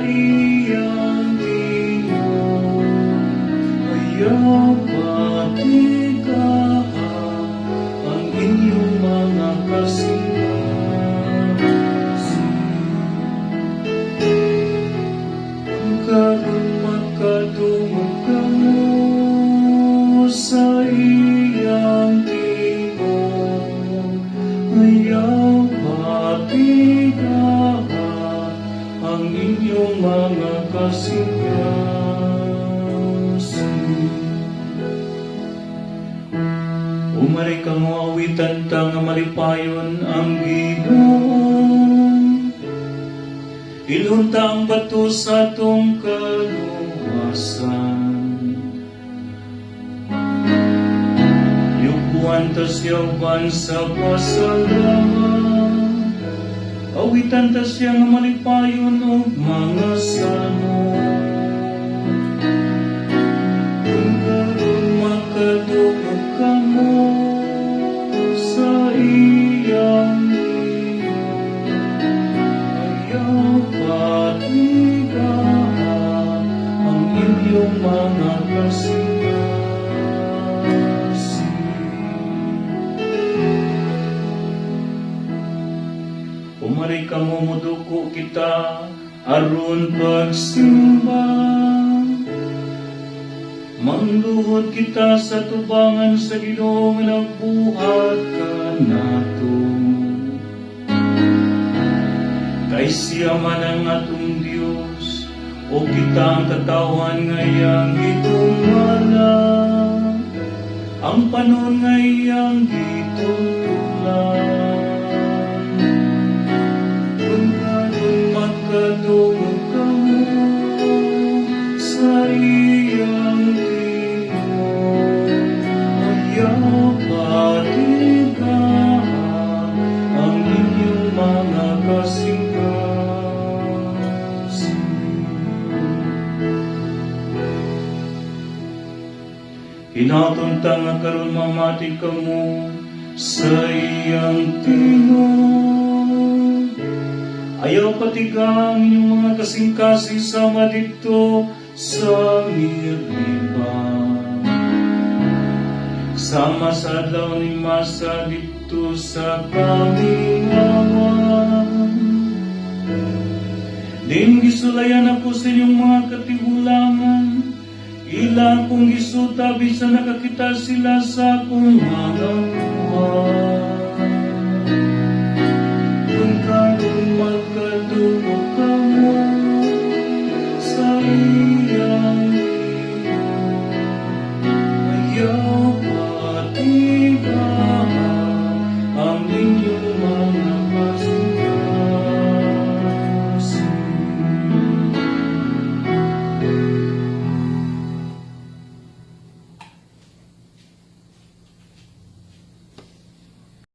iyang tingog, ayaw patigaan ang inyong mga kasintahan. Karon makadungog kamo sa iyang tingog, ayaw patigaan ang inyong mga kasingkasin. Umaray ka mo awitan ta nga malipayon ang Ginoo, ilunta ang bato sa atong kaluwasan. Yukuan ta siyawan sa pasalamat, awitan ta siya nga malipayon o mga salmo. Kung karon makadungog kamo sa iyang tingog, ayaw patigaan ang inyong mga kasingkasin. Umaray ka mo muduko kita aron pagsimba, mangluhod kita sa tubangan sa Ginoo nga nagbuhat ka nato. Kay siya man ang atong Dios, o kita ang katawan nga iyang gitumala, ang panon nga iyang gitutulan. Makadungog kamo sa iyang tingog, ayaw patigaan ang inyong mga kasingkasin. Hinatunta nga karon mamati kamo sa iyang tingog, ayaw patigang inyong mga kasingkasi sama dito sa Miriba. Sama sa adlaw ni masa dito sa kamingawan. Din gisulayan ako sa inyong mga katibulangan, ila kung gisuta bisa nakakita sila sa akong mga buwan. Kung karon